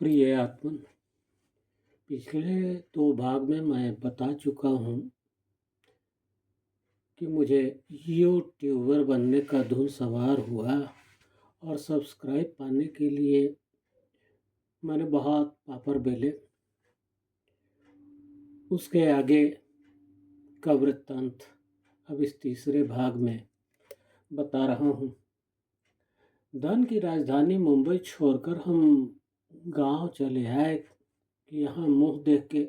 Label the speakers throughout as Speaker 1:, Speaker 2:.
Speaker 1: प्रिय आत्मन, पिछले 2 भाग में मैं बता चुका हूँ कि मुझे यूट्यूबर बनने का धुन सवार हुआ और सब्सक्राइब पाने के लिए मैंने बहुत पापड़ बेले। उसके आगे का वृत्तांत अब इस तीसरे भाग में बता रहा हूँ। धन की राजधानी मुंबई छोड़कर हम गांव चले आए कि यहाँ मुंह देख के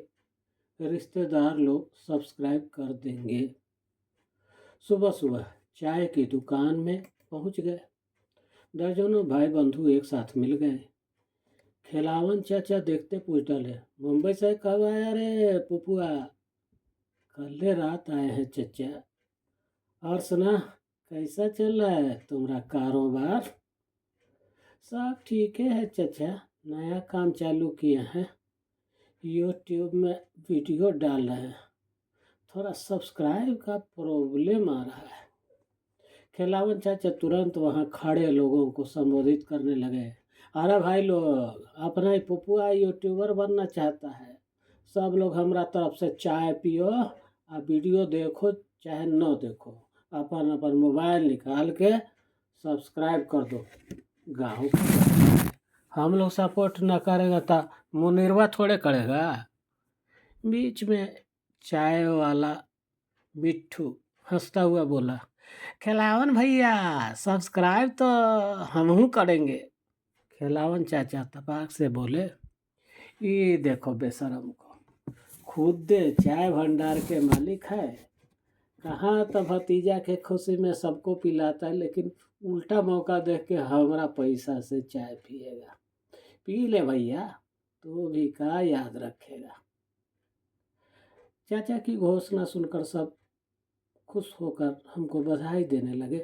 Speaker 1: रिश्तेदार लोग सब्सक्राइब कर देंगे। सुबह सुबह चाय की दुकान में पहुंच गए। दर्जनों भाई बंधु एक साथ मिल गए। खिलावन चाचा देखते पूछ डाले, मुंबई से कब आया रे पुपुआ? कल रात आए हैं चचा। और सुना, कैसा चल रहा है तुम्हारा कारोबार? सब ठीक है चचा, नया काम चालू किए हैं, यूट्यूब में वीडियो डाल रहे हैं, थोड़ा सब्सक्राइब का प्रॉब्लम आ रहा है। खिलावन चाचा तुरंत वहाँ खड़े लोगों को संबोधित करने लगे। अरे भाई लोग, अपना ही पुपुआ यूट्यूबर बनना चाहता है, सब लोग हमारा तरफ से चाय पियो और वीडियो देखो चाहे न देखो, अपन अपन मोबाइल निकाल के सब्सक्राइब कर दो। गाँव हम लोग सपोर्ट न करेगा तो मुनिरवा थोड़े करेगा। बीच में चाय वाला मिट्ठू हंसता हुआ बोला, खिलावन भैया सब्सक्राइब तो हम करेंगे। खिलावन चाचा तपाक से बोले, ये देखो बेशरम को, खुद चाय भंडार के मालिक है, कहाँ तो भतीजा के खुशी में सबको पिलाता है, लेकिन उल्टा मौका देख के हमारा पैसा से चाय पिएगा। पी ले भैया, तो भी का याद रखेगा। चाचा की घोषणा सुनकर सब खुश होकर हमको बधाई देने लगे।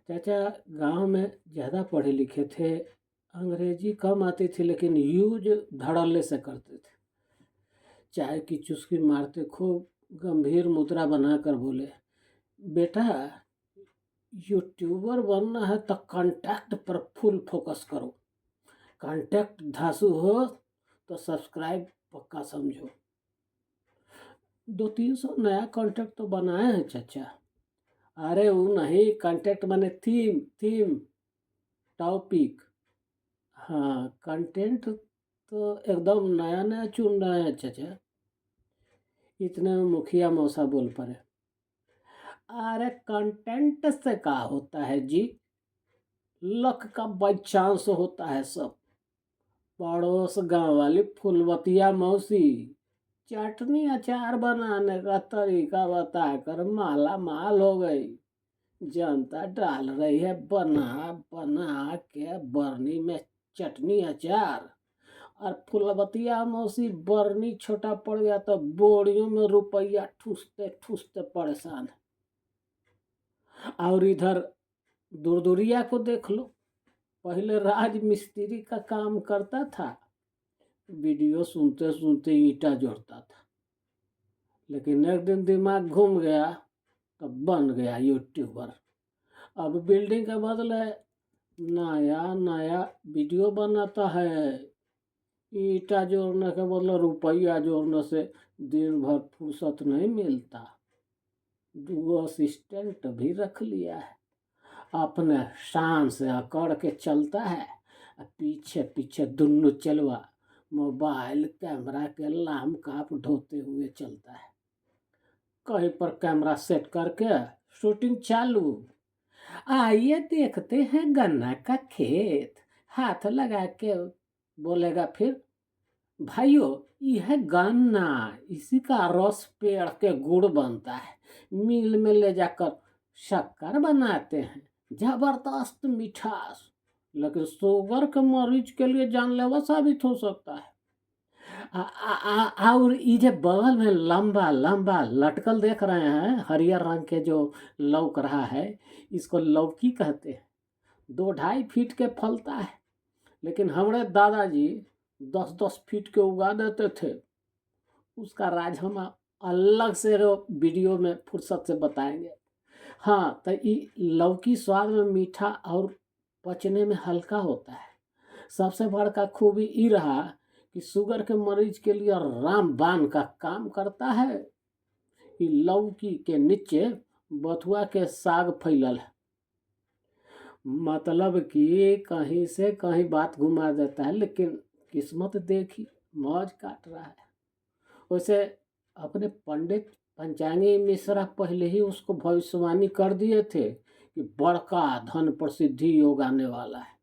Speaker 1: चाचा गांव में ज़्यादा पढ़े लिखे थे, अंग्रेजी कम आती थी, लेकिन यूज धड़ल्ले से करते थे। चाय की चुस्की मारते खूब गंभीर मुद्रा बनाकर बोले, बेटा यूट्यूबर बनना है तो कंटेंट पर फुल फोकस करो, कंटेंट धांसू हो तो सब्सक्राइब पक्का समझो। 200-300 नया कंटेंट तो बनाए हैं चाचा। अरे वो नहीं, कंटेंट माने थीम टॉपिक। हाँ, कंटेंट तो एकदम नया नया चुन रहे हैं चाचा। इतने में मुखिया मौसा बोल पड़े, अरे कंटेंट से क्या होता है जी, लक का बाई चांस होता है सब। पड़ोस गांव वाली फुलवतिया मौसी चटनी अचार बनाने का तरीका बताकर माला माल हो गई। जनता डाल रही है बना बना के बरनी में चटनी अचार, और फुलवतिया मौसी बरनी छोटा पड़ गया तो बोरियों में रुपया ठूसते ठूसते परेशान है। और इधर दूरदूरिया को देख लो, पहले राज मिस्त्री का काम करता था, वीडियो सुनते सुनते ईंटा जोड़ता था, लेकिन एक दिन दिमाग घूम गया तो बन गया यूट्यूबर। अब बिल्डिंग के बदले नया नया वीडियो बनाता है। ईंटा जोड़ने के बदले रुपया जोड़ने से दिन भर फुर्सत नहीं मिलता। 2 असिस्टेंट भी रख लिया है, अपने शान से अकड़ के चलता है, पीछे पीछे दुन्नु चलवा मोबाइल कैमरा के लाम काप ढोते हुए चलता है। कहीं पर कैमरा सेट करके शूटिंग चालू। आइए देखते हैं गन्ना का खेत, हाथ लगा के बोलेगा फिर, भाइयों यह गन्ना, इसी का रस पेड़ के गुड़ बनता है, मिल में ले जाकर शक्कर बनाते हैं, जबरदस्त मिठास, लेकिन शुगर के मरीज के लिए जानलेवा साबित हो सकता है। और ये बगल में लंबा लंबा लटकल देख रहे हैं, हरियर रंग के जो लौक रहा है, इसको लौकी कहते हैं। 2-2.5 फीट के फलता है, लेकिन हमारे दादाजी 10-10 फीट के उगा देते थे। उसका राज हम अलग से वीडियो में फुर्सत से बताएंगे। हाँ, तो ये लौकी स्वाद में मीठा और पचने में हल्का होता है। सबसे बड़का खूबी ई रहा कि शुगर के मरीज के लिए रामबाण का काम करता है। कि लौकी के नीचे बथुआ के साग फैलल है, मतलब कि कहीं से कहीं बात घुमा देता है, लेकिन किस्मत देखी मौज काट रहा है। वैसे अपने पंडित पंचांगी मिश्रा पहले ही उसको भविष्यवाणी कर दिए थे कि बड़का धन प्रसिद्धि योग आने वाला है।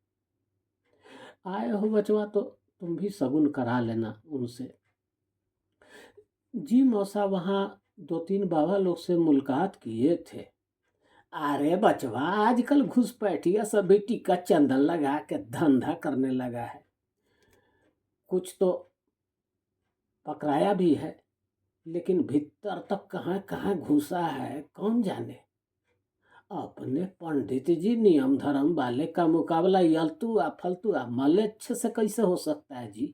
Speaker 1: आए हो बचवा तो तुम भी शगुन करा लेना उनसे। जी मौसा वहाँ 2-3 बाबा लोग से मुलाकात किए थे। अरे बचवा आजकल घुसपैठिया सब भी टीका चंदन लगा के धंधा करने लगा है। कुछ तो पकड़ाया भी है, लेकिन भीतर तक कहाँ कहाँ घुसा है कौन जाने। अपने पंडित जी नियम धर्म वाले का मुकाबला यलतुआ फलतुआ मलेच्छ से कैसे हो सकता है जी।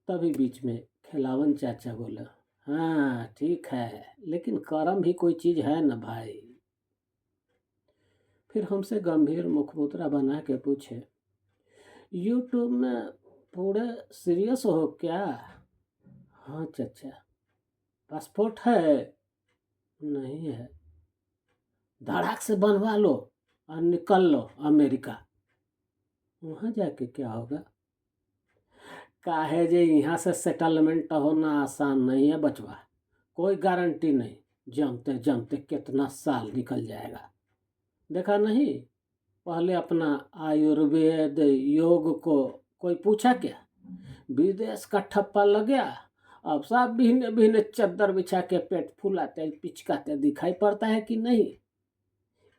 Speaker 1: तभी बीच में खिलावन चाचा बोला, हाँ ठीक है, लेकिन कर्म भी कोई चीज है न भाई। फिर हमसे गंभीर मुखमुद्रा बना के पूछे, यूट्यूब में पूरे सीरियस हो क्या? हाँ चाचा। पासपोर्ट है? नहीं है। धड़ाक से बनवा लो और निकल लो अमेरिका। वहाँ जाके क्या होगा? काहे जे यहाँ से सेटलमेंट होना आसान नहीं है बचवा, कोई गारंटी नहीं, जमते जमते कितना साल निकल जाएगा। देखा नहीं, पहले अपना आयुर्वेद योग को कोई पूछा क्या? विदेश का ठप्पा लग गया, अब सब भिन्न भिन्न चद्दर बिछा के पेट फुलाते पिचकाते दिखाई पड़ता है कि नहीं?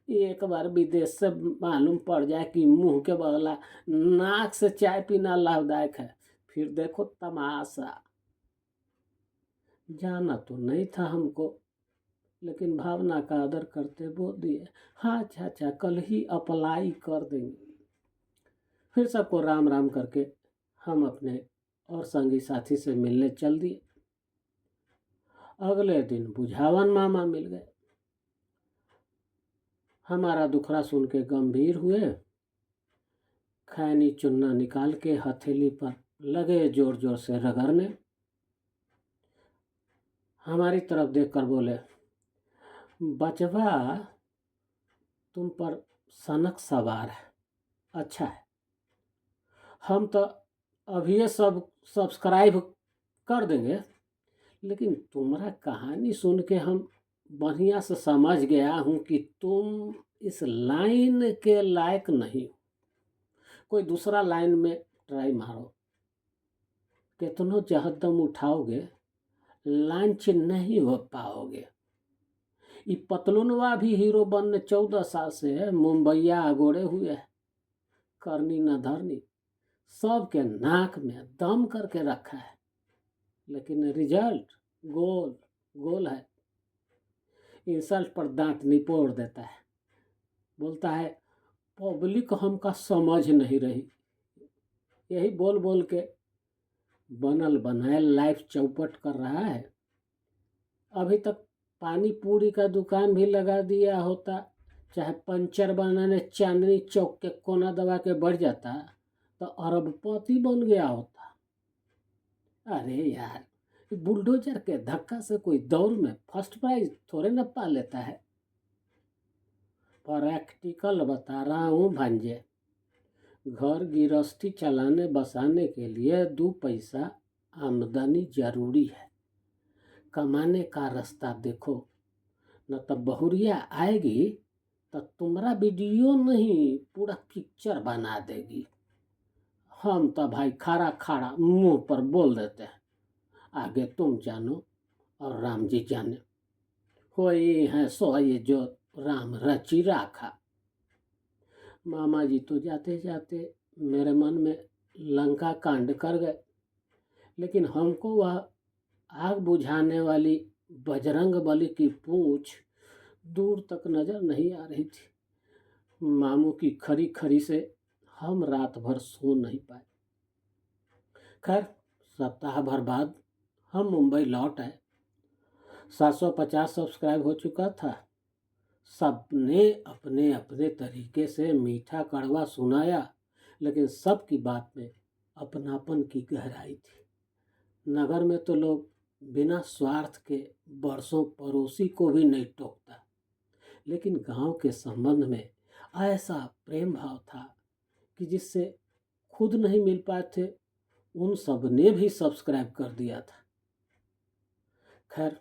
Speaker 1: एक बार विदेश से मालूम पड़ जाए कि मुंह के बगला नाक से चाय पीना लाभदायक है, फिर देखो तमाशा। जाना तो नहीं था हमको, लेकिन भावना का आदर करते बोल दिए, हाँ चाचा कल ही अप्लाई कर देंगे। फिर सबको राम राम करके हम अपने और संगी साथी से मिलने चल दिए। अगले दिन बुझावन मामा मिल गए। हमारा दुखड़ा सुन के गंभीर हुए, खैनी चुन्ना निकाल के हथेली पर लगे जोर जोर से रगड़ने। हमारी तरफ देखकर बोले, बचवा तुम पर सनक सवार है, अच्छा है। हम तो अभी सब सब्सक्राइब कर देंगे, लेकिन तुम्हारा कहानी सुन के हम बढ़िया से समझ गया हूँ कि तुम इस लाइन के लायक नहीं हो। कोई दूसरा लाइन में ट्राई मारो, कितनों जहदम उठाओगे लॉन्च नहीं हो पाओगे। ये पतलुनवा भी हीरो बनने 14 साल से मुंबईया अगोड़े हुए है, करनी न धरनी, सबके नाक में दम करके रखा है, लेकिन रिजल्ट गोल गोल है। इंसल्ट पर दांत निपोड़ देता है, बोलता है पब्लिक हमका समझ नहीं रही। यही बोल बोल के बनल बनायल लाइफ चौपट कर रहा है। अभी तक पानी पूरी का दुकान भी लगा दिया होता, चाहे पंचर बनाने चांदनी चौक के कोना दबा के बढ़ जाता, तो अरबपति बन गया होता। अरे यार, बुलडोजर के धक्का से कोई दौड़ में फर्स्ट प्राइज थोड़े न पा लेता है। प्रैक्टिकल बता रहा हूँ भांजे, घर गृहस्थी चलाने बसाने के लिए 2 पैसा आमदनी जरूरी है। कमाने का रास्ता देखो, न तो बहुरिया आएगी तो तुम्हारा वीडियो नहीं पूरा पिक्चर बना देगी। हम तो भाई खारा खारा मुंह पर बोल देते हैं, आगे तुम जानो और राम जी जाने। होई है सोई जो राम रची राखा। मामा जी तो जाते जाते मेरे मन में लंका कांड कर गए, लेकिन हमको वह आग बुझाने वाली बजरंग बली की पूंछ दूर तक नजर नहीं आ रही थी। मामू की खरी खरी से हम रात भर सो नहीं पाए। खैर सप्ताह भर बाद हम मुंबई लौट आए। 750 सब्सक्राइब हो चुका था। सबने अपने अपने तरीके से मीठा कड़वा सुनाया लेकिन सबकी बात में अपनापन की गहराई थी। नगर में तो लोग बिना स्वार्थ के बरसों पड़ोसी को भी नहीं टोकता, लेकिन गांव के संबंध में ऐसा प्रेम भाव था कि जिससे खुद नहीं मिल पाए थे उन सब ने भी सब्सक्राइब कर दिया था। खैर,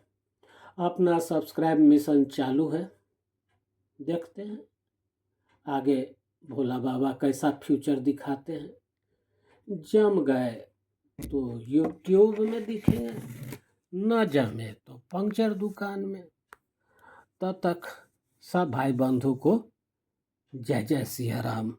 Speaker 1: अपना सब्सक्राइब मिशन चालू है, देखते हैं आगे भोला बाबा कैसा फ्यूचर दिखाते हैं। जम गए तो यूट्यूब में दिखेंगे, न जमे तो पंक्चर दुकान में। तब तक सब भाई बंधु को जय जय सिया राम।